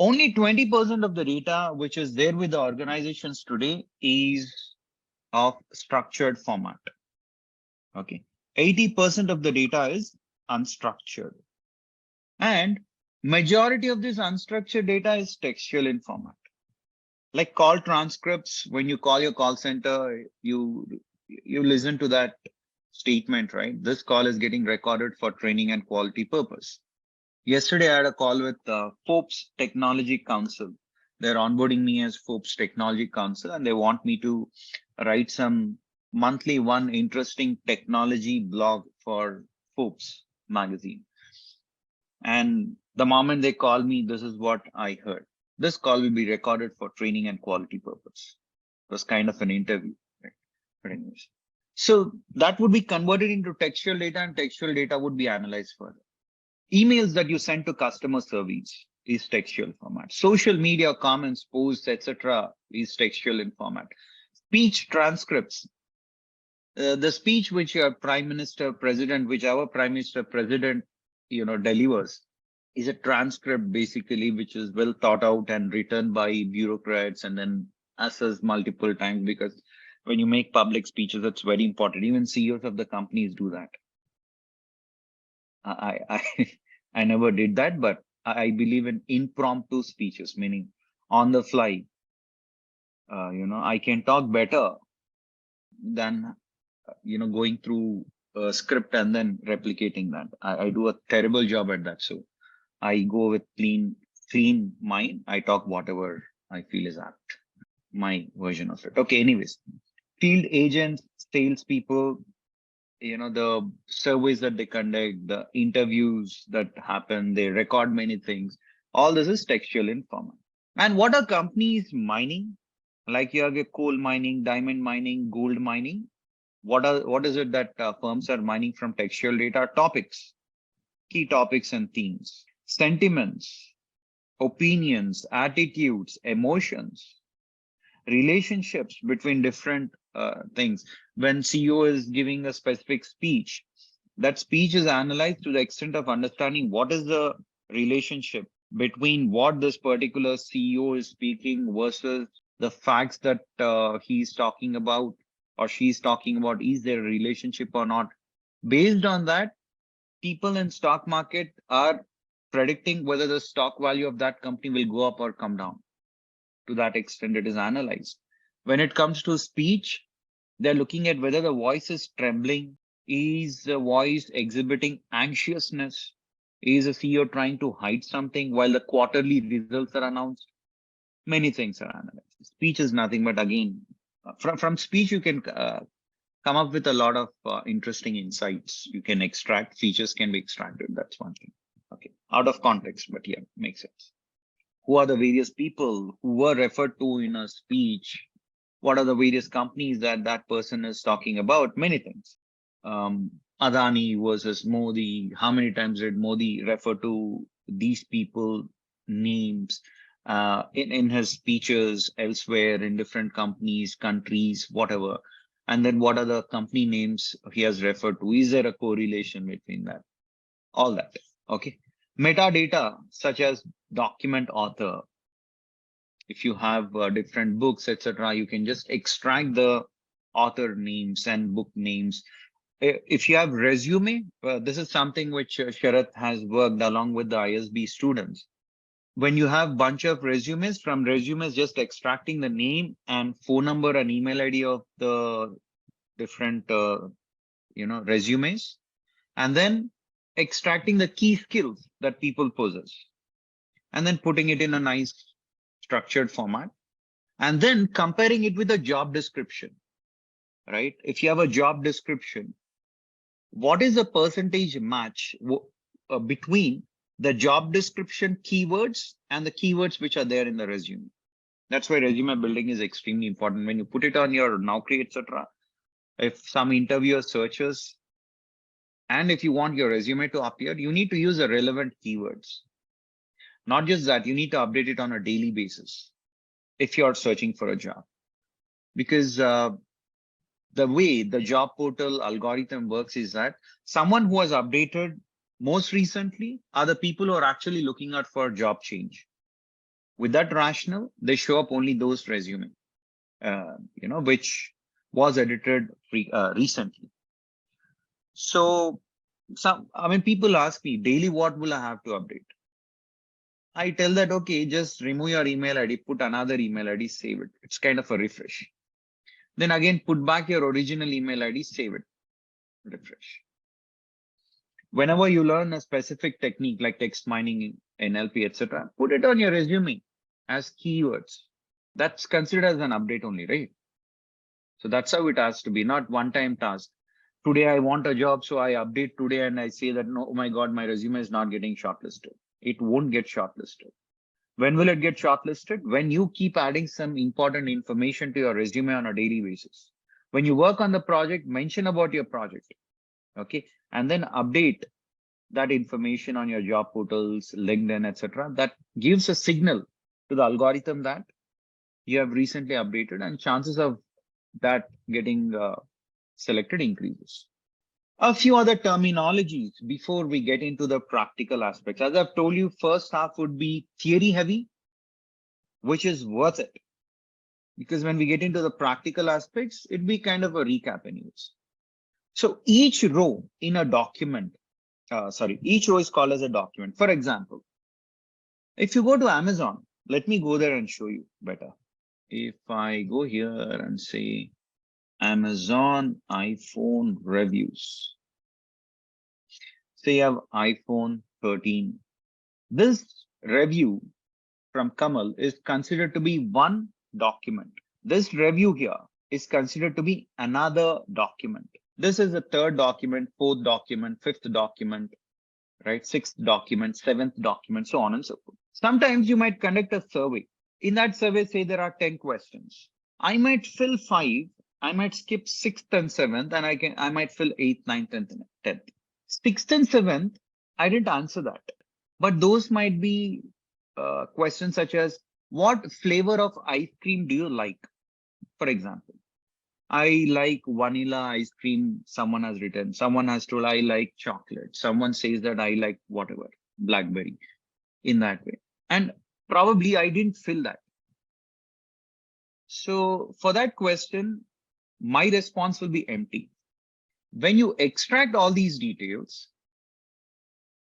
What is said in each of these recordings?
Only 20% of the data which is there with the organizations today is of structured format. Okay. 80% of the data is unstructured. And majority of this unstructured data is textual in format. Like call transcripts, when you call your call center, you listen to that statement, right? This call is getting recorded for training and quality purpose. Yesterday, I had a call with Forbes Technology Council. They're onboarding me as Forbes Technology Council, and they want me to write some monthly one interesting technology blog for Forbes magazine. And the moment they call me, this is what I heard. This call will be recorded for training and quality purpose. It was kind of an interview, right? But anyways, so that would be converted into textual data, and textual data would be analyzed further. Emails that you send to customer service is textual format. Social media comments, posts, etc. is textual in format. Speech transcripts. The speech which your prime minister, president, which our prime minister, president, delivers is a transcript basically, which is well thought out and written by bureaucrats and then assessed multiple times, because when you make public speeches, it's very important. Even CEOs of the companies do that. I I never did that, but I believe in impromptu speeches, meaning on the fly. I can talk better than going through a script and then replicating that. I do a terrible job at that. So I go with clean mind. I talk whatever I feel is apt. My version of it. Okay. Anyways, field agents, salespeople, the surveys that they conduct, the interviews that happen, they record many things. All this is textual in format. And what are companies mining? Like you have a coal mining, diamond mining, gold mining. What is it that firms are mining from textual data? Topics, key topics and themes, sentiments, opinions, attitudes, emotions, relationships between different things. When CEO is giving a specific speech, that speech is analyzed to the extent of understanding what is the relationship between what this particular CEO is speaking versus the facts that he's talking about or she's talking about. Is there a relationship or not? Based on that, people in stock market are predicting whether the stock value of that company will go up or come down. To that extent, it is analyzed. When it comes to speech, they're looking at whether the voice is trembling. Is the voice exhibiting anxiousness? Is the CEO trying to hide something while the quarterly results are announced? Many things are analyzed. Speech is nothing but, again, from speech, you can come up with a lot of interesting insights. You can extract, features can be extracted. That's one thing. Okay, out of context, but yeah, makes sense. Who are the various people who were referred to in a speech? What are the various companies that that person is talking about? Many things. Adani versus Modi. How many times did Modi refer to these people names in his speeches elsewhere in different companies, countries, whatever? And then what are the company names he has referred to? Is there a correlation between that? All that. Okay. Metadata such as document author. If you have different books, etc., you can just extract the author names and book names. If you have resume, this is something which Sharath has worked along with the ISB students. When you have bunch of resumes, from resumes, just extracting the name and phone number and email ID of the different, resumes, and then extracting the key skills that people possess, and then putting it in a nice structured format, and then comparing it with a job description, right? If you have a job description, what is the percentage match between the job description keywords and the keywords which are there in the resume? That's why resume building is extremely important. When you put it on your Naukri, etc., if some interviewer searches, and if you want your resume to appear, you need to use the relevant keywords. Not just that, you need to update it on a daily basis if you're searching for a job. Because the way the job portal algorithm works is that someone who has updated most recently are the people who are actually looking out for job change. With that rationale, they show up only those resume, which was edited recently. So people ask me daily, what will I have to update? I tell that, okay, just remove your email ID, put another email ID, save it. It's kind of a refresh. Then again, put back your original email ID, save it, refresh. Whenever you learn a specific technique like text mining, NLP, etc., put it on your resume as keywords. That's considered as an update only, right? So that's how it has to be, not one-time task. Today I want a job, so I update today and I say that, no, oh my God, my resume is not getting shortlisted. It won't get shortlisted. When will it get shortlisted? When you keep adding some important information to your resume on a daily basis. When you work on the project, mention about your project, okay? And then update that information on your job portals, LinkedIn, etc. That gives a signal to the algorithm that you have recently updated, and chances of that getting selected increases. A few other terminologies before we get into the practical aspects. As I've told you, first half would be theory heavy, which is worth it. Because when we get into the practical aspects, it'd be kind of a recap anyways. So each row in a document, each row is called as a document. For example, if you go to Amazon, let me go there and show you better. If I go here and say Amazon iPhone reviews, say you have iPhone 13. This review from Kamal is considered to be one document. This review here is considered to be another document. This is the third document, fourth document, fifth document, right? Sixth document, seventh document, so on and so forth. Sometimes you might conduct a survey. In that survey, say there are 10 questions. I might fill 5, I might skip 6th and 7th, and I might fill 8th, 9th, and 10th. 6th and 7th, I didn't answer that. But those might be questions such as, what flavor of ice cream do you like? For example, I like vanilla ice cream. Someone has written, someone has told I like chocolate. Someone says that I like whatever, blackberry, in that way. And probably I didn't fill that. So for that question, my response will be empty. When you extract all these details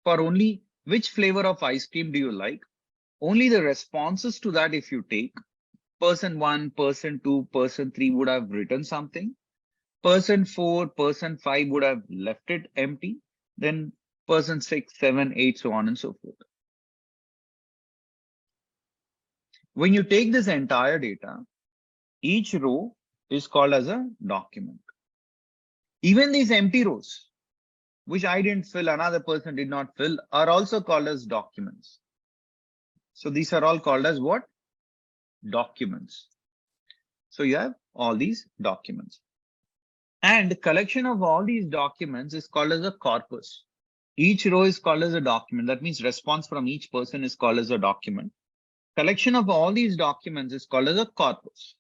for only which flavor of ice cream do you like, only the responses to that, if you take, person 1, person 2, person 3 would have written something. Person 4, person 5 would have left it empty. Then person 6, 7, 8, so on and so forth. When you take this entire data, each row is called as a document. Even these empty rows, which I didn't fill, another person did not fill, are also called as documents. So these are all called as what? Documents. So you have all these documents. And the collection of all these documents is called as a corpus. Each row is called as a document. That means response from each person is called as a document. Collection of all these documents is called as a corpus.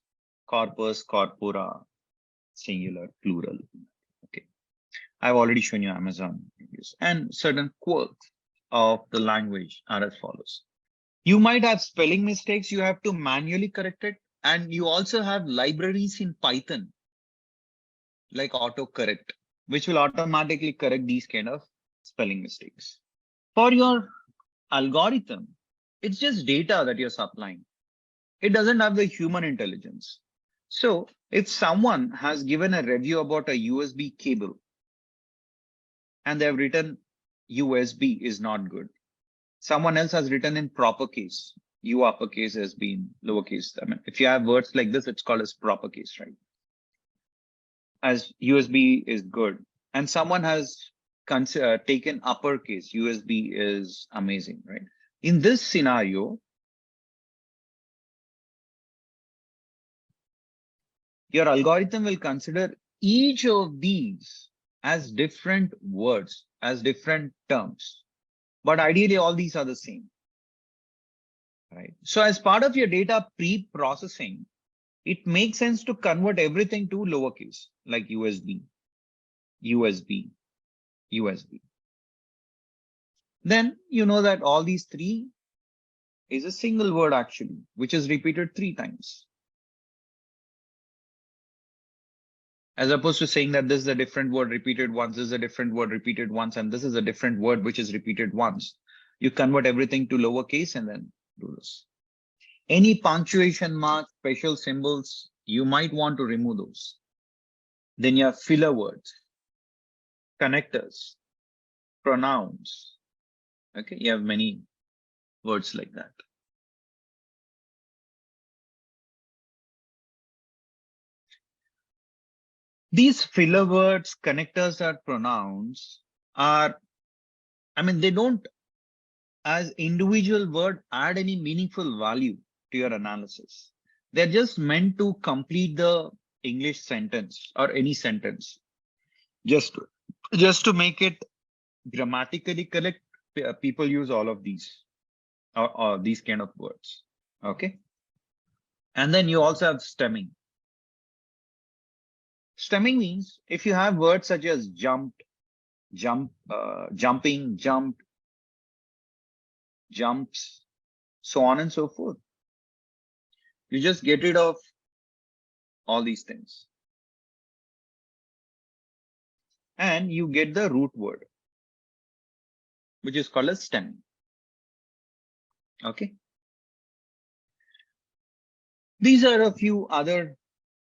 Corpus, corpora, singular, plural. Okay. I've already shown you Amazon reviews. And certain quirks of the language are as follows. You might have spelling mistakes. You have to manually correct it. And you also have libraries in Python, like autocorrect, which will automatically correct these kind of spelling mistakes. For your algorithm, it's just data that you're supplying. It doesn't have the human intelligence. So if someone has given a review about a USB cable and they've written USB is not good, someone else has written in proper case, U uppercase has been lowercase. I mean, if you have words like this, it's called as proper case, right? As USB is good, and someone has taken uppercase, USB is amazing, right? In this scenario, your algorithm will consider each of these as different words, as different terms. But ideally, all these are the same, right? So as part of your data pre-processing, it makes sense to convert everything to lowercase, like USB, USB, USB. Then you know that all these three is a single word actually, which is repeated 3 times. As opposed to saying that this is a different word repeated once, this is a different word repeated once, and this is a different word which is repeated once. You convert everything to lowercase and then do this. Any punctuation marks, special symbols, you might want to remove those. Then you have filler words, connectors, pronouns. Okay, you have many words like that. These filler words, connectors, or pronouns are, they don't, as individual word, add any meaningful value to your analysis. They're just meant to complete the English sentence or any sentence. Just to make it grammatically correct, people use all of these or these kind of words. Okay. And then you also have stemming. Stemming means if you have words such as jumped, jumping, jumped, jumps, so on and so forth, you just get rid of all these things. And you get the root word, which is called as stemming. Okay. These are a few other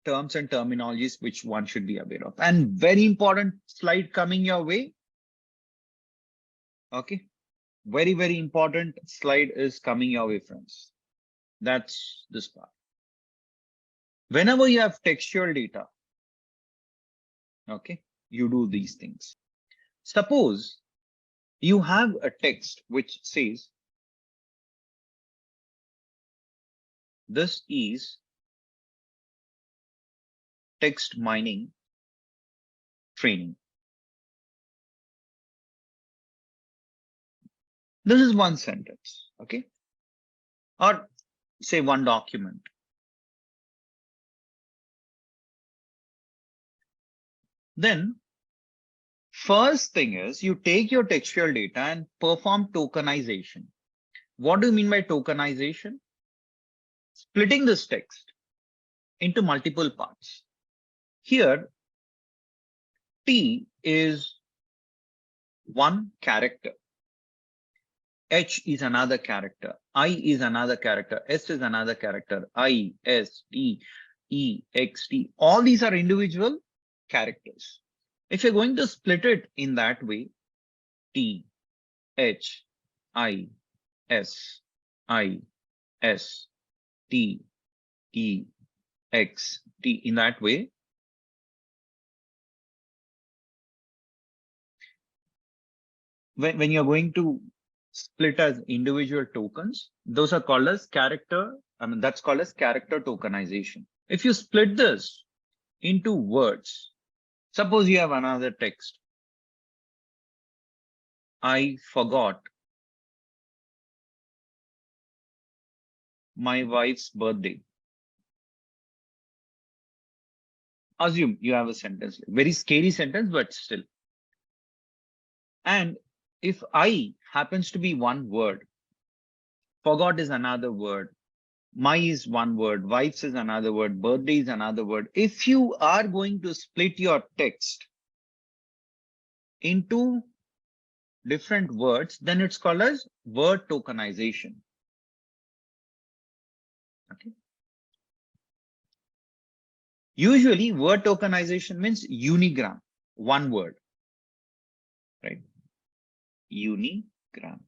terms and terminologies which one should be aware of. And very important slide coming your way. Okay. Very, very important slide is coming your way, friends. That's this part. Whenever you have textual data, okay, you do these things. Suppose you have a text which says, this is text mining training. This is one sentence, okay? Or say one document. Then first thing is you take your textual data and perform tokenization. What do you mean by tokenization? Splitting this text into multiple parts. Here, T is one character. H is another character. I is another character. S is another character. I, S, T, E, X, T. All these are individual characters. If you're going to split it in that way, T, H, I, S, I, S, T, E, X, T, in that way, when you're going to split as individual tokens, those are called as character. That's called as character tokenization. If you split this into words, suppose you have another text. I forgot my wife's birthday. Assume you have a sentence, very scary sentence, but still. And if I happens to be one word, forgot is another word, my is one word, wife's is another word, birthday is another word. If you are going to split your text into different words, then it's called as word tokenization. Okay. Usually word tokenization means unigram, one word, right? Unigram.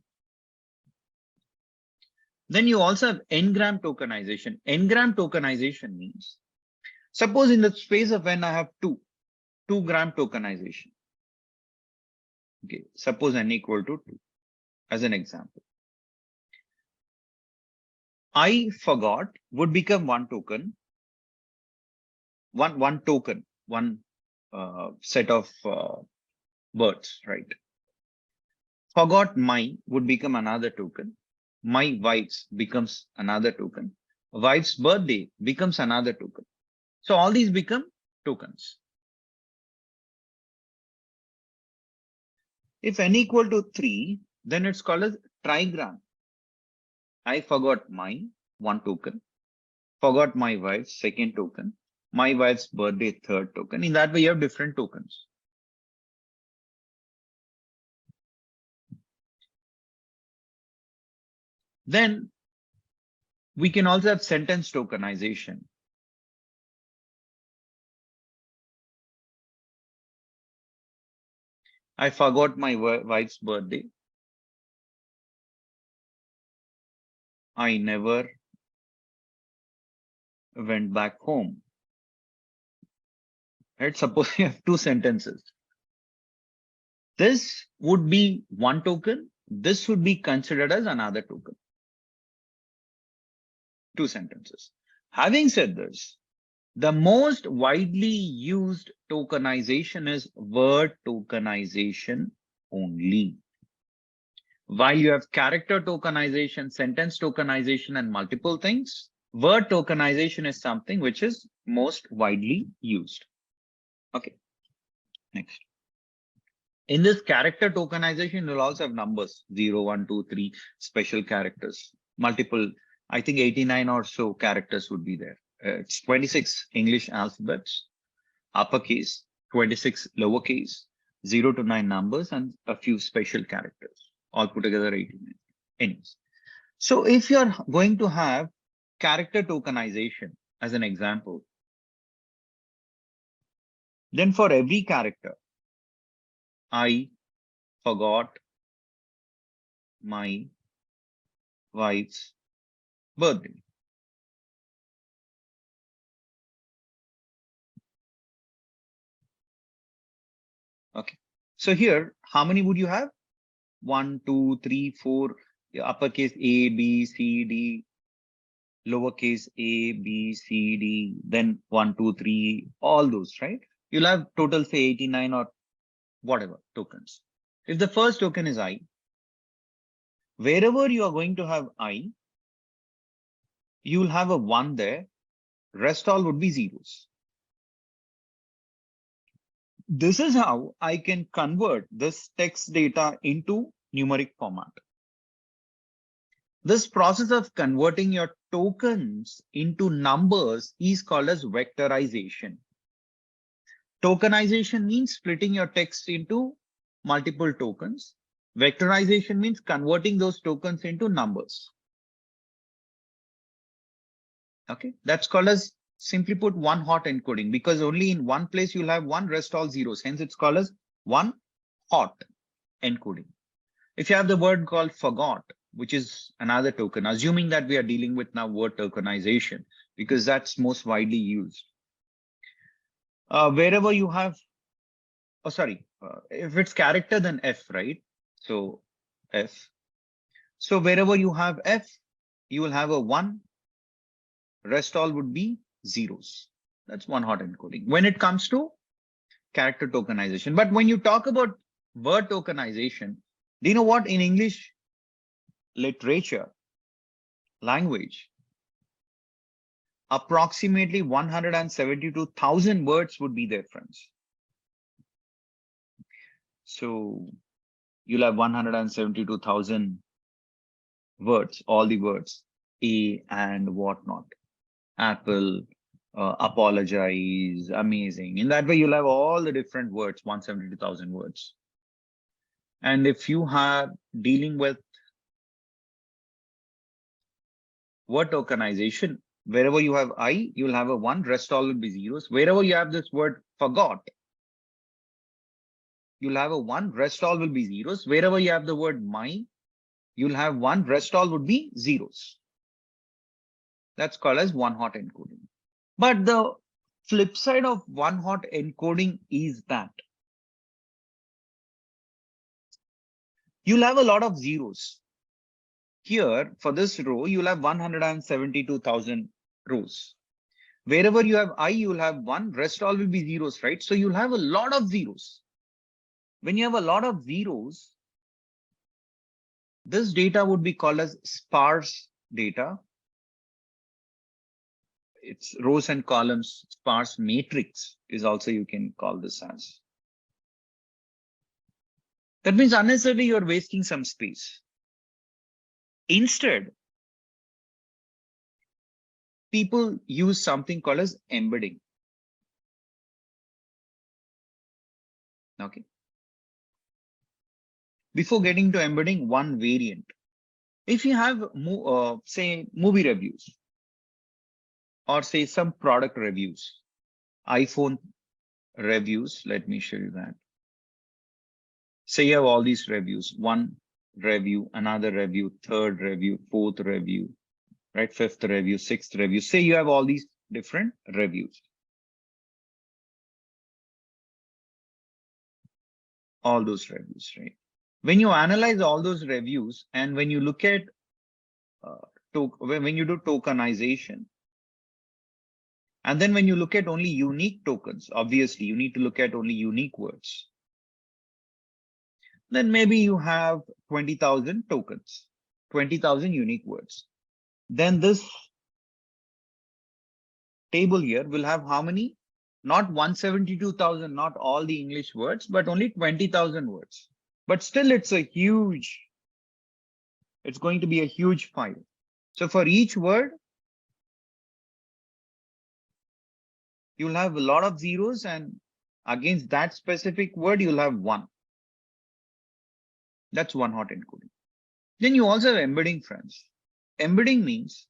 Then you also have n-gram tokenization. N-gram tokenization means, suppose in the space of n I have 2-gram tokenization. Okay, suppose n equal to 2 as an example. I forgot would become one token, one token, one set of words, right? Forgot my would become another token. My wife's becomes another token. Wife's birthday becomes another token. So all these become tokens. If n equal to 3, then it's called as trigram. I forgot my one token, forgot my wife's second token, my wife's birthday third token. In that way, you have different tokens. Then we can also have sentence tokenization. I forgot my wife's birthday. I never went back home. Right? Suppose you have two sentences. This would be one token. This would be considered as another token. Two sentences. Having said this, the most widely used tokenization is word tokenization only. While you have character tokenization, sentence tokenization, and multiple things, word tokenization is something which is most widely used. Okay, next. In this character tokenization, you'll also have numbers 0, 1, 2, 3, special characters, multiple, I think 89 or so characters would be there. It's 26 English alphabets, uppercase, 26 lowercase, 0 to 9 numbers, and a few special characters, all put together 89. Anyways, so if you're going to have character tokenization as an example, then for every character, I forgot my wife's birthday. Okay. So here, how many would you have? 1, 2, 3, 4, uppercase A, B, C, D, lowercase A, B, C, D, then 1, 2, 3, all those, right? You'll have total, say, 89 or whatever tokens. If the first token is I, wherever you are going to have I, you'll have a 1 there, rest all would be zeros. This is how I can convert this text data into numeric format. This process of converting your tokens into numbers is called as vectorization. Tokenization means splitting your text into multiple tokens. Vectorization means converting those tokens into numbers. Okay, that's called as, simply put, one hot encoding, because only in one place you'll have one, rest all zeros. Hence it's called as one hot encoding. If you have the word called forgot, which is another token, assuming that we are dealing with now word tokenization, because that's most widely used. Wherever you have, if it's character, then F, right? So F. So wherever you have F, you will have a 1, rest all would be zeros. That's one hot encoding when it comes to character tokenization. But when you talk about word tokenization, do you know what? In English literature, language, approximately 172,000 words would be there, friends. So you'll have 172,000 words, all the words, A and whatnot, Apple, apologize, amazing. In that way, you'll have all the different words, 172,000 words. And if you are dealing with word tokenization, wherever you have I, you'll have a 1, rest all will be zeros. Wherever you have this word forgot, you'll have a 1, rest all will be zeros. Wherever you have the word my, you'll have 1, rest all would be zeros. That's called as one hot encoding. But the flip side of one hot encoding is that you'll have a lot of zeros. Here, for this row, you'll have 172,000 rows. Wherever you have I, you'll have 1, rest all will be zeros, right? So you'll have a lot of zeros. When you have a lot of zeros, this data would be called as sparse data. It's rows and columns, sparse matrix is also you can call this as. That means unnecessarily you're wasting some space. Instead, people use something called as embedding. Okay. Before getting to embedding, one variant. If you have, say, movie reviews or say some product reviews, iPhone reviews, let me show you that. Say you have all these reviews, one review, another review, third review, fourth review, right? Fifth review, sixth review. Say you have all these different reviews. All those reviews, right? When you analyze all those reviews and when you look at, when you do tokenization, and then when you look at only unique tokens, obviously you need to look at only unique words. Then maybe you have 20,000 tokens, 20,000 unique words. Then this table here will have how many? Not 172,000, not all the English words, but only 20,000 words. But still it's going to be a huge file. So for each word, you'll have a lot of zeros, and against that specific word, you'll have one. That's one hot encoding. Then you also have embedding, friends. Embedding means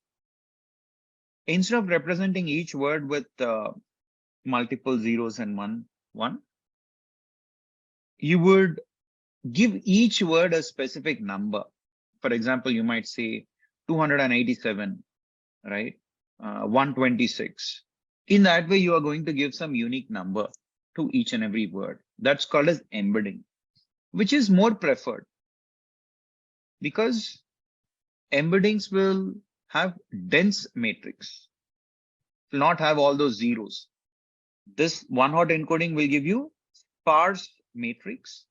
instead of representing each word with multiple zeros and one, you would give each word a specific number. For example, you might say 287, right? 126. In that way, you are going to give some unique number to each and every word. That's called as embedding, which is more preferred because embeddings will have dense matrix, will not have all those zeros. This one hot encoding will give you sparse matrix,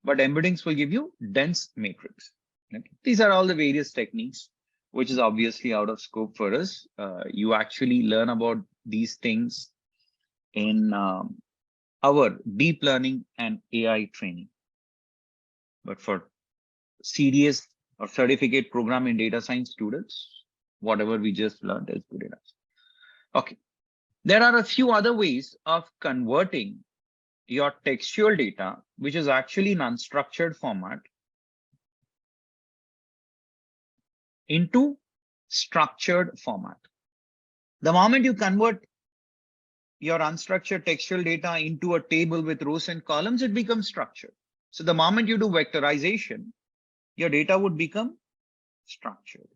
but embeddings will give you dense matrix. Okay. These are all the various techniques, which is obviously out of scope for us. You actually learn about these things in our deep learning and AI training. But for serious or certificate program in data science students, whatever we just learned is good enough. Okay. There are a few other ways of converting your textual data, which is actually in unstructured format, into structured format. The moment you convert your unstructured textual data into a table with rows and columns, it becomes structured. So the moment you do vectorization, your data would become structured.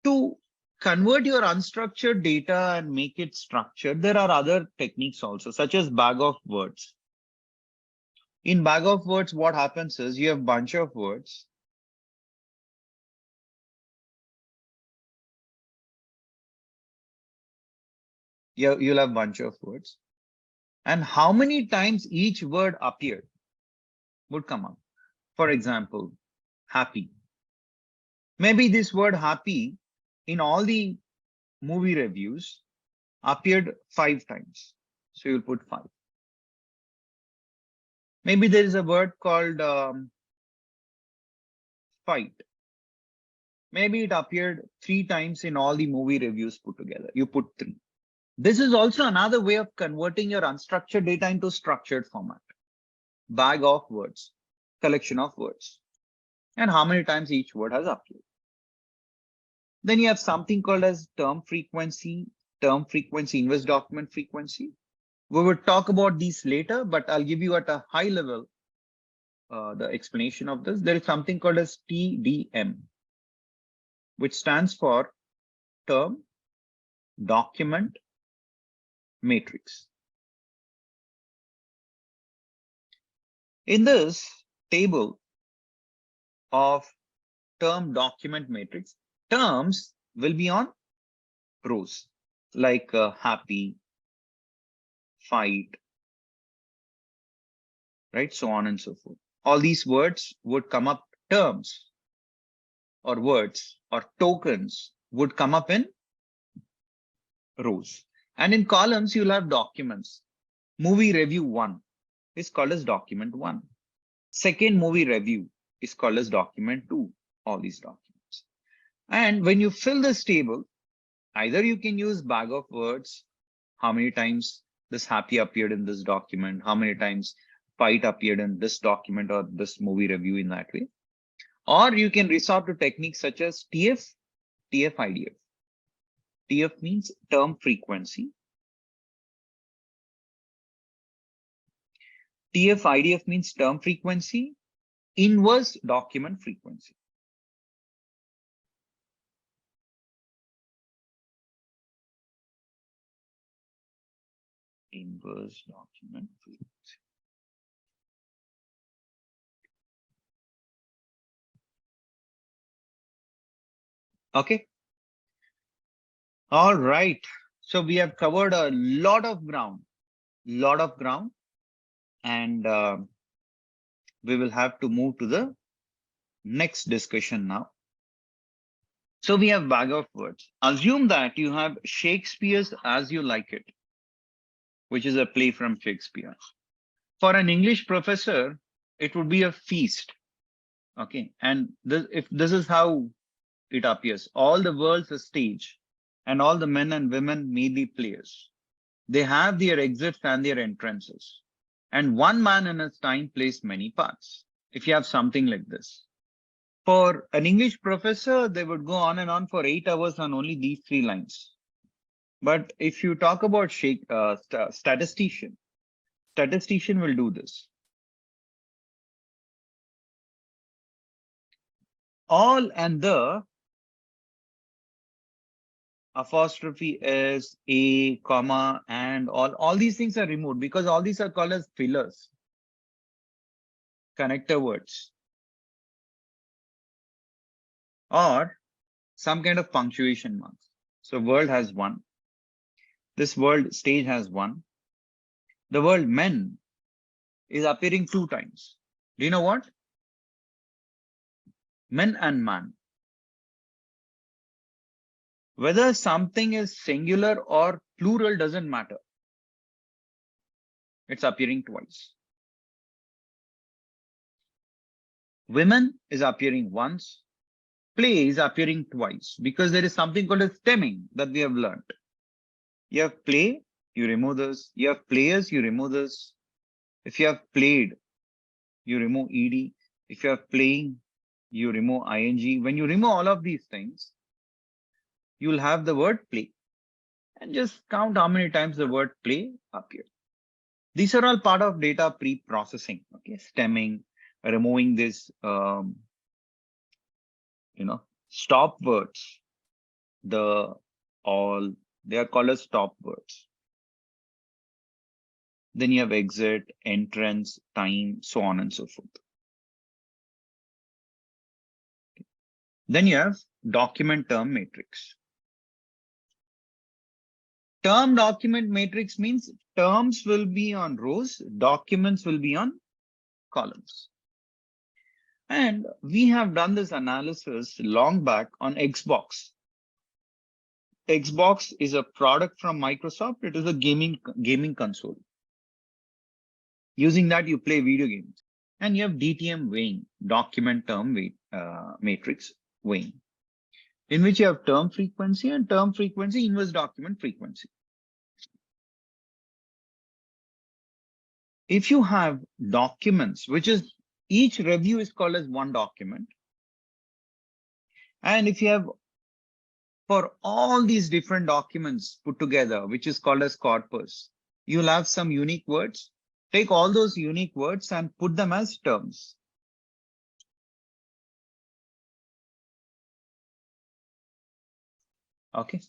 To convert your unstructured data and make it structured, there are other techniques also, such as bag of words. In bag of words, what happens is you have a bunch of words. You'll have a bunch of words. And how many times each word appeared would come up. For example, happy. Maybe this word happy in all the movie reviews appeared 5 times. So you'll put 5. Maybe there is a word called fight. Maybe it appeared 3 times in all the movie reviews put together. You put 3. This is also another way of converting your unstructured data into structured format. Bag of words, collection of words, and how many times each word has appeared. Then you have something called as term frequency, inverse document frequency. We will talk about these later, but I'll give you at a high level the explanation of this. There is something called as TDM, which stands for term document matrix. In this table of term document matrix, terms will be on rows, like happy, fight, right? So on and so forth. All these words would come up, terms or words or tokens would come up in rows. And in columns, you'll have documents. Movie review 1 is called as document 1. Second movie review is called as document 2 all these documents. And when you fill this table, either you can use bag of words, how many times this happy appeared in this document, how many times fight appeared in this document or this movie review in that way. Or you can resort to techniques such as TF, TF, IDF. TF means term frequency. TF, IDF means term frequency, inverse document frequency. Inverse document frequency. Okay. All right. So we have covered a lot of ground, and we will have to move to the next discussion now. So we have bag of words. Assume that you have Shakespeare's As You Like It, which is a play from Shakespeare. For an English professor, it would be a feast. Okay. And if this is how it appears, all the world's a stage and all the men and women may be players. They have their exits and their entrances. And one man in his time plays many parts. If you have something like this. For an English professor, they would go on and on for 8 hours on only these 3 lines. But if you talk about statistician will do this. All and the apostrophe is a, comma, and all these things are removed because all these are called as fillers, connector words, or some kind of punctuation marks. So world has 1. This world stage has 1. The word men is appearing 2 times. Do you know what? Men and man. Whether something is singular or plural doesn't matter. It's appearing twice. Women is appearing once. Play is appearing twice because there is something called as stemming that we have learned. You have play, you remove this. You have players, you remove this. If you have played, you remove ed. If you have playing, you remove ing. When you remove all of these things, you'll have the word play. And just count how many times the word play appears. These are all part of data pre-processing. Okay, stemming, removing this, stop words. They are called as stop words. Then you have exit, entrance, time, so on and so forth. Then you have document term matrix. Term document matrix means terms will be on rows, documents will be on columns. And we have done this analysis long back on Xbox. Xbox is a product from Microsoft. It is a gaming console. Using that, you play video games. And you have DTM weighing, document term matrix weighing, in which you have term frequency and term frequency inverse document frequency. If you have documents, which is each review is called as one document. And if you have for all these different documents put together, which is called as corpus, you'll have some unique words. Take all those unique words and put them as terms. Okay.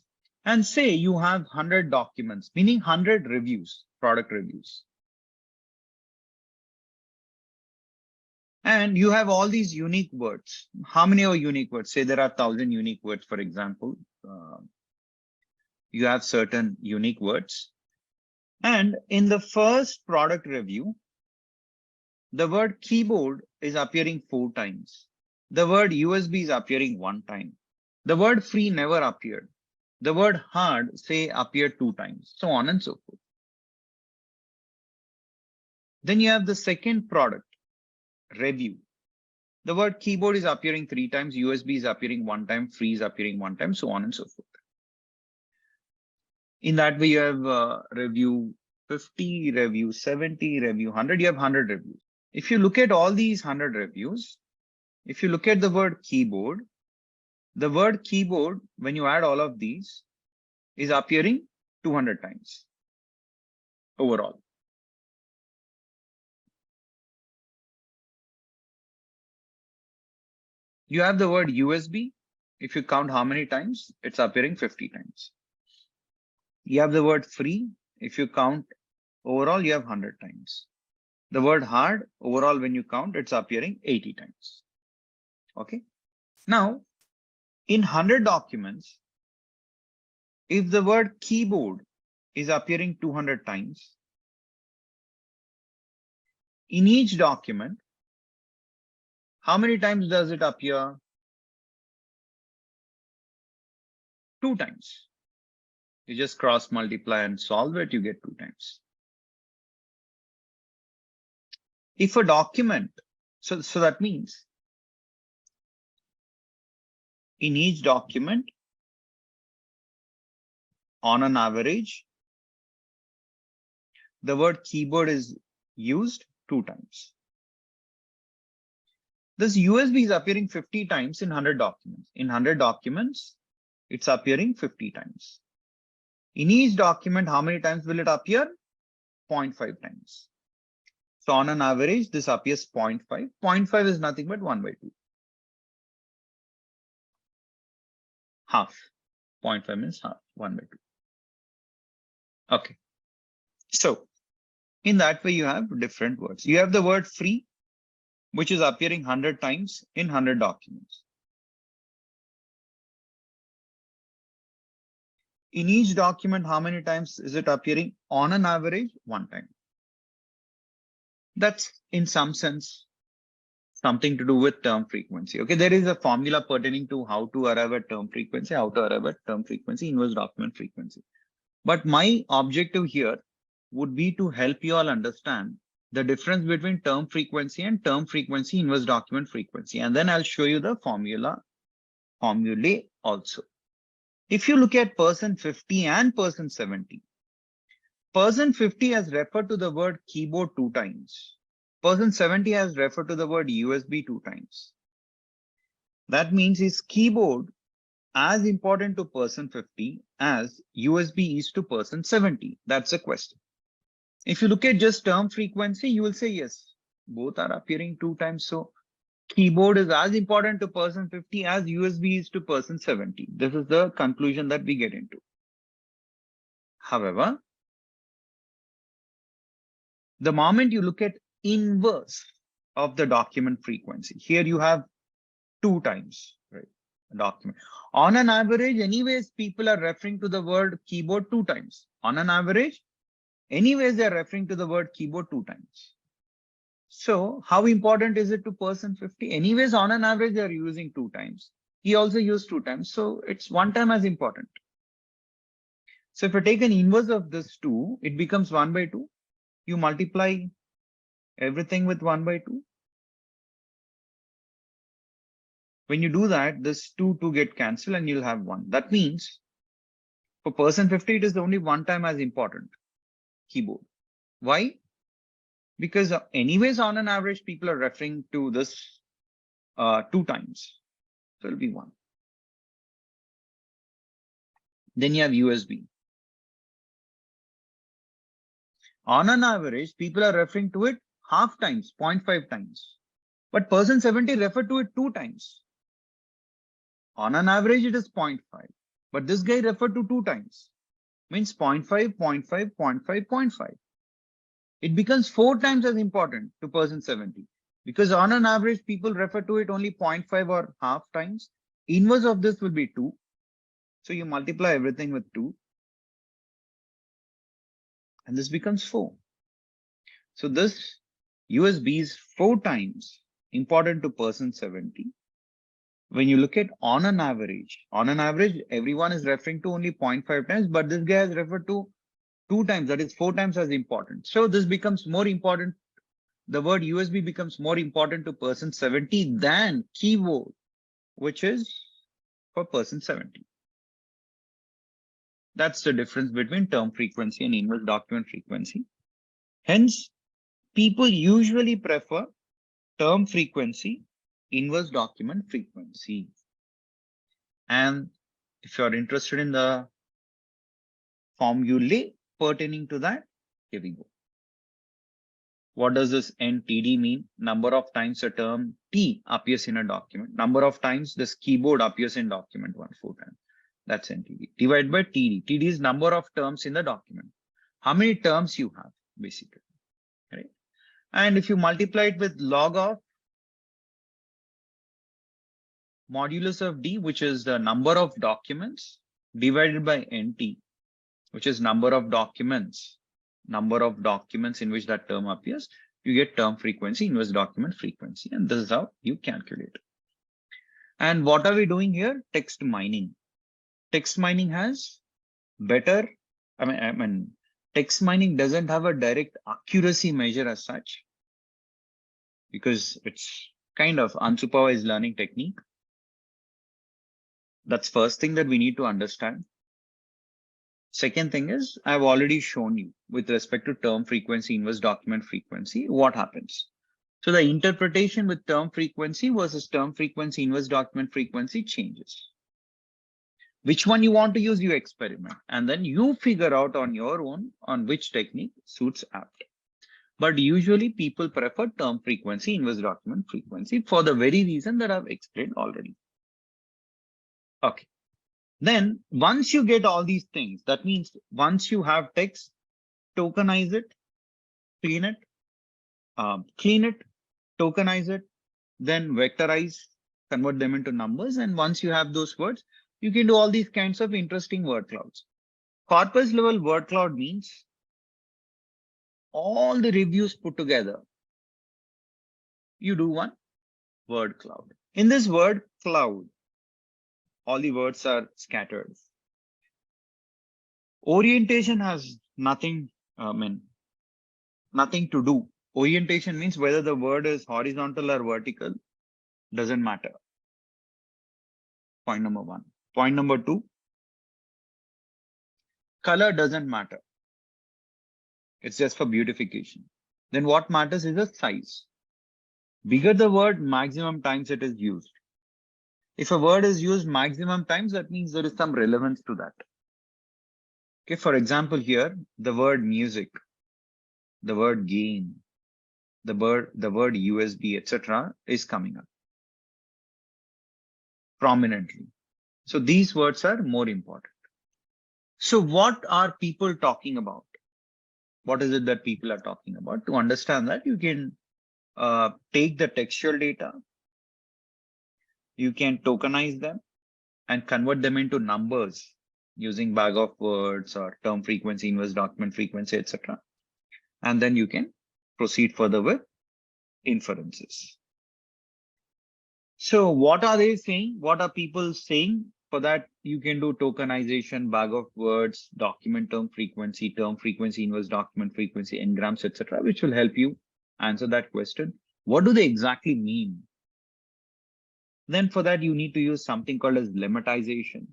And say you have 100 documents, meaning 100 reviews, product reviews. And you have all these unique words. How many are unique words? Say there are 1,000 unique words, for example. You have certain unique words. And in the first product review, the word keyboard is appearing 4 times. The word USB is appearing 1 time. The word free never appeared. The word hard, say, appeared 2 times, so on and so forth. Then you have the second product review. The word keyboard is appearing 3 times, USB is appearing 1 time, free is appearing 1 time, so on and so forth. In that way, you have review 50, review 70, review 100, you have 100 reviews. If you look at all these 100 reviews, if you look at the word keyboard, when you add all of these, is appearing 200 times overall. You have the word USB. If you count how many times, it's appearing 50 times. You have the word free. If you count overall, you have 100 times. The word hard, overall, when you count, it's appearing 80 times. Okay. Now, in 100 documents, if the word keyboard is appearing 200 times, in each document, how many times does it appear? 2 times. You just cross multiply and solve it, you get 2 times. If a document, so that means in each document, on an average, the word keyboard is used 2 times. This USB is appearing 50 times in 100 documents. In 100 documents, it's appearing 50 times. In each document, how many times will it appear? 0.5 times. So on an average, this appears 0.5. 0.5 is nothing but 1 by 2. Half. 0.5 means half, 1 by 2. Okay. So in that way, you have different words. You have the word free, which is appearing 100 times in 100 documents. In each document, how many times is it appearing? On an average, 1 time. That's in some sense something to do with term frequency. Okay, there is a formula pertaining to how to arrive at term frequency, inverse document frequency. But my objective here would be to help you all understand the difference between term frequency and term frequency inverse document frequency. And then I'll show you the formulae also. If you look at person 50 and person 70, person 50 has referred to the word keyboard 2 times. Person 70 has referred to the word USB 2 times. That means is keyboard as important to person 50 as USB is to person 70? That's the question. If you look at just term frequency, you will say yes, both are appearing 2 times. So keyboard is as important to person 50 as USB is to person 70. This is the conclusion that we get into. However, the moment you look at inverse of the document frequency, here you have 2 times, right? Document. On an average, anyways, people are referring to the word keyboard 2 times. On an average, anyways, they're referring to the word keyboard 2 times. So how important is it to person 50? Anyways, on an average, they're using 2 times. He also used 2 times. So it's 1 time as important. So if I take an inverse of this 2, it becomes 1 by 2. You multiply everything with 1 by 2. When you do that, this 2 get cancelled and you'll have 1. That means for person 50, it is only 1 time as important, keyboard. Why? Because anyways, on an average, people are referring to this 2 times. So it'll be 1. Then you have USB. On an average, people are referring to it half times, 0.5 times. But person 70 referred to it 2 times. On an average, it is 0.5. But this guy referred to 2 times. Means 0.5, 0.5, 0.5, 0.5. It becomes 4 times as important to person 70. Because on an average, people refer to it only 0.5 or half times. Inverse of this will be 2. So you multiply everything with 2. And this becomes 4. So this USB is 4 times important to person 70. When you look at on an average, everyone is referring to only 0.5 times, but this guy has referred to 2 times, that is 4 times as important. So this becomes more important the word USB becomes more important to person 70 than keyboard, which is for person 70. That's the difference between term frequency and inverse document frequency. Hence, people usually prefer term frequency, inverse document frequency. And if you're interested in the formulae pertaining to that, here we go. What does this NTD mean? Number of times a term T appears in a document. Number of times this keyboard appears in document 4 times. That's NTD. Divided by TD. TD is number of terms in the document. How many terms you have, basically. Right? And if you multiply it with log of modulus of D, which is the number of documents, divided by NT, which is number of documents in which that term appears, you get term frequency, inverse document frequency. And this is how you calculate. And what are we doing here? Text mining. Text mining has better, text mining doesn't have a direct accuracy measure as such, because it's kind of unsupervised learning technique. That's first thing that we need to understand. Second thing is, I've already shown you with respect to term frequency, inverse document frequency, what happens. So the interpretation with term frequency versus term frequency, inverse document frequency changes. Which one you want to use, you experiment, and then you figure out on your own on which technique suits apt. But usually people prefer term frequency, inverse document frequency for the very reason that I've explained already. Okay. Then once you get all these things, that means once you have text, tokenize it, clean it, tokenize it, then vectorize, convert them into numbers. And once you have those words, you can do all these kinds of interesting word clouds. Corpus level word cloud means all the reviews put together. You do one word cloud. In this word cloud, all the words are scattered. Orientation has nothing to do. Orientation means whether the word is horizontal or vertical, doesn't matter. Point number one. Point number two, color doesn't matter. It's just for beautification. Then what matters is the size. Bigger the word, maximum times it is used. If a word is used maximum times, that means there is some relevance to that. Okay, for example, here, the word music, the word game, the word USB, etc. is coming up prominently. So these words are more important. So what are people talking about? What is it that people are talking about? To understand that, you can take the textual data, you can tokenize them and convert them into numbers using bag of words or term frequency, inverse document frequency, etc. And then you can proceed further with inferences. So what are they saying? What are people saying? For that, you can do tokenization, bag of words, document term frequency, inverse document frequency, n-grams, etc., which will help you answer that question. What do they exactly mean? Then for that, you need to use something called as lemmatization.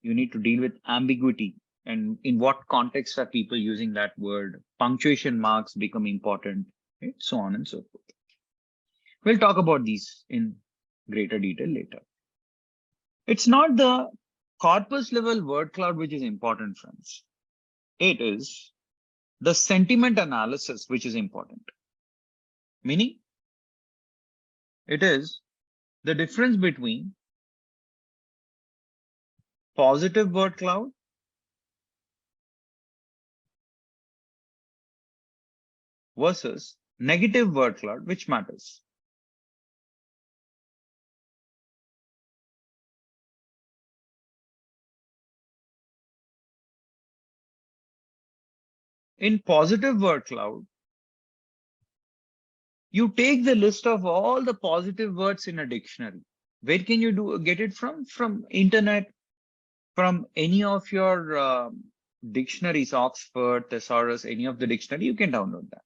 You need to deal with ambiguity and in what context are people using that word. Punctuation marks become important, right? So on and so forth. We'll talk about these in greater detail later. It's not the corpus level word cloud which is important, friends. It is the sentiment analysis which is important. Meaning, it is the difference between positive word cloud versus negative word cloud, which matters. In positive word cloud, you take the list of all the positive words in a dictionary. Where can you get it from? From internet, from any of your dictionaries, Oxford, Thesaurus, any of the dictionary, you can download that.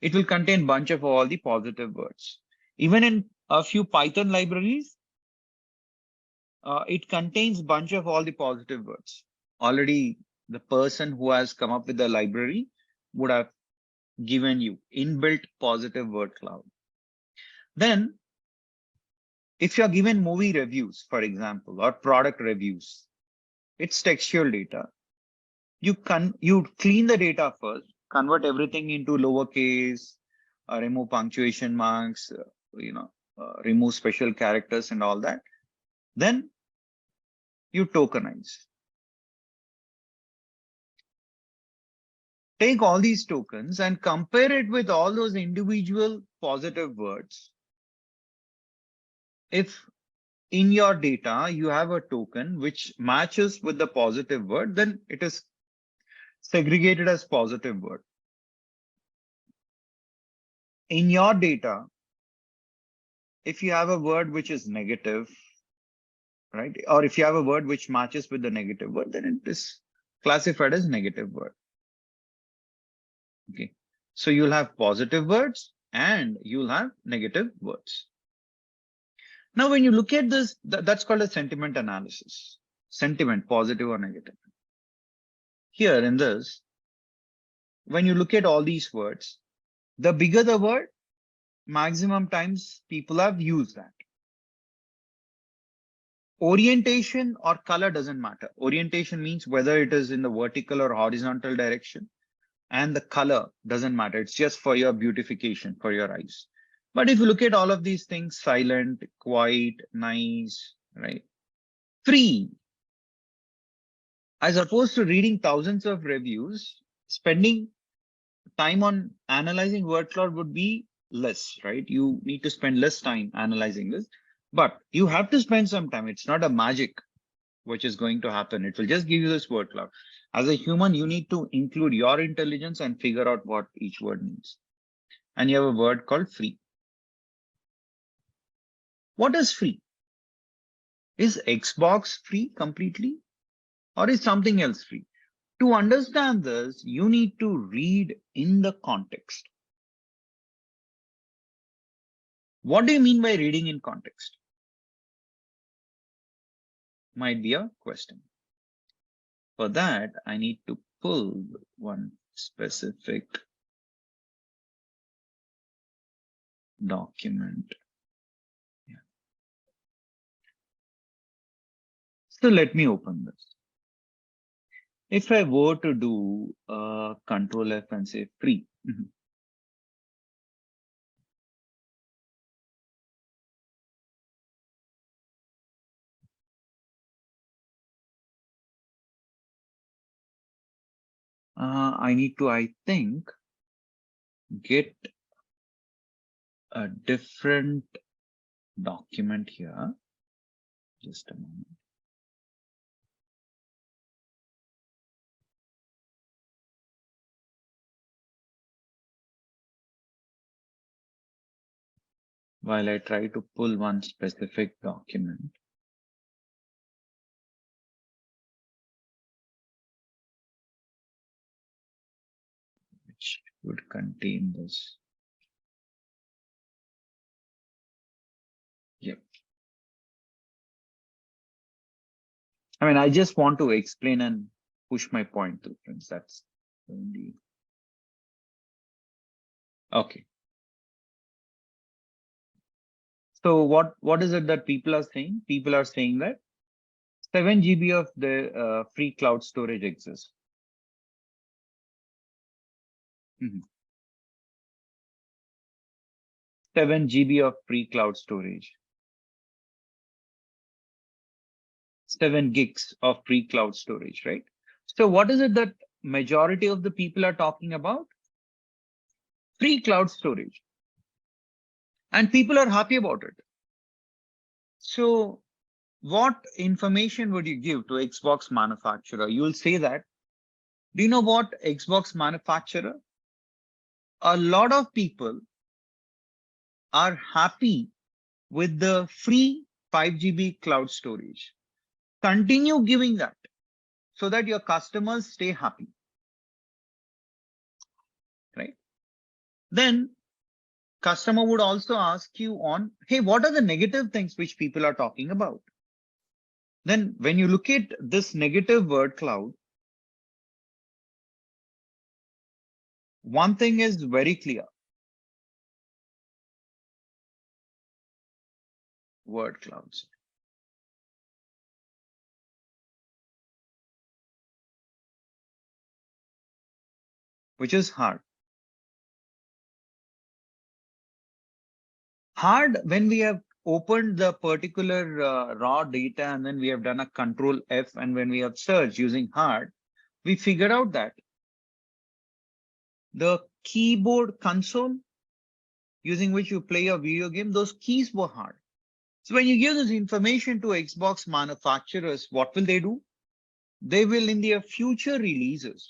it will contain bunch of all the positive words. Even in a few Python libraries, it contains bunch of all the positive words. Already the person who has come up with the library would have given you inbuilt positive word cloud. Then if you're given movie reviews, for example, or product reviews, it's textual data. You clean the data first, convert everything into lowercase, remove punctuation marks, remove special characters and all that. Then you tokenize. Take all these tokens and compare it with all those individual positive words. If in your data you have a token which matches with the positive word, then it is segregated as positive word. In your data, if you have a word which is negative, right, or if you have a word which matches with the negative word, then it is classified as negative word. Okay, so you'll have positive words and you'll have negative words. Now, when you look at this, that's called a sentiment analysis. Sentiment, positive or negative. Here in this, when you look at all these words, the bigger the word, maximum times people have used that. Orientation or color doesn't matter. Orientation means whether it is in the vertical or horizontal direction, and the color doesn't matter. It's just for your beautification, for your eyes. But if you look at all of these things, silent, quiet, nice, right? Free. As opposed to reading thousands of reviews, spending time on analyzing word cloud would be less, right? You need to spend less time analyzing this, but you have to spend some time. It's not a magic which is going to happen. It will just give you this word cloud. As a human, you need to include your intelligence and figure out what each word means. And you have a word called free. What is free? Is Xbox free completely? Or is something else free? To understand this, you need to read in the context. What do you mean by reading in context? Might be a question. For that, I need to pull one specific document. Yeah. So let me open this. If I were to do Control F and say free, I need to, I think, get a different document here. Just a moment. While I try to pull one specific document. Which would contain this. Yep. I mean, I just want to explain and push my point to friends. That's only. Okay. So what is it that people are saying? People are saying that 7 GB of the free cloud storage exists. 7 GB of free cloud storage. 7 gigs of free cloud storage, right? So what is it that majority of the people are talking about? Free cloud storage. And people are happy about it. So what information would you give to Xbox manufacturer? You'll say that, do you know what Xbox manufacturer? A lot of people are happy with the free 5 GB cloud storage. Continue giving that so that your customers stay happy, right? Then customer would also ask you on, hey, what are the negative things which people are talking about? Then when you look at this negative word cloud, one thing is very clear. Word clouds, which is hard. Hard when we have opened the particular raw data and then we have done a control F, and when we have searched using hard, we figured out that the keyboard console using which you play a video game, those keys were hard. So when you give this information to Xbox manufacturers, what will they do? They will, in their future releases,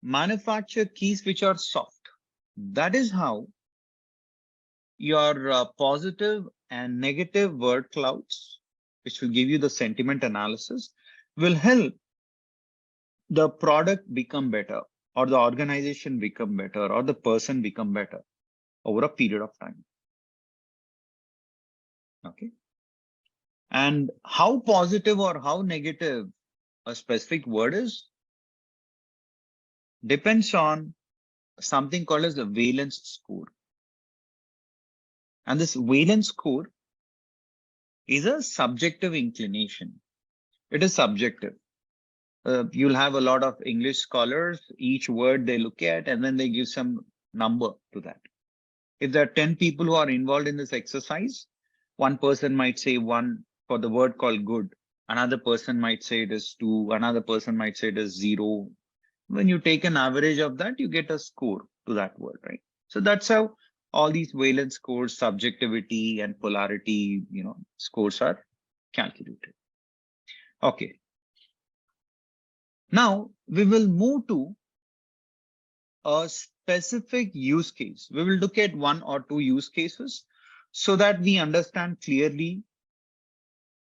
manufacture keys which are soft. That is how your positive and negative word clouds, which will give you the sentiment analysis, will help the product become better, or the organization become better, or the person become better over a period of time. Okay. And how positive or how negative a specific word is depends on something called as the valence score. And this valence score is a subjective inclination. It is subjective. You'll have a lot of English scholars, each word they look at, and then they give some number to that. If there are 10 people who are involved in this exercise, one person might say 1 for the word called good. Another person might say it is 2. Another person might say it is 0. When you take an average of that, you get a score to that word, right? So that's how all these valence scores, subjectivity and polarity, scores are calculated. Okay. Now we will move to a specific use case. We will look at 1 or 2 use cases so that we understand clearly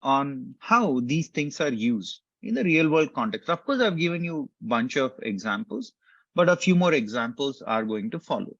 on how these things are used in the real world context. Of course, I've given you a bunch of examples, but a few more examples are going to follow.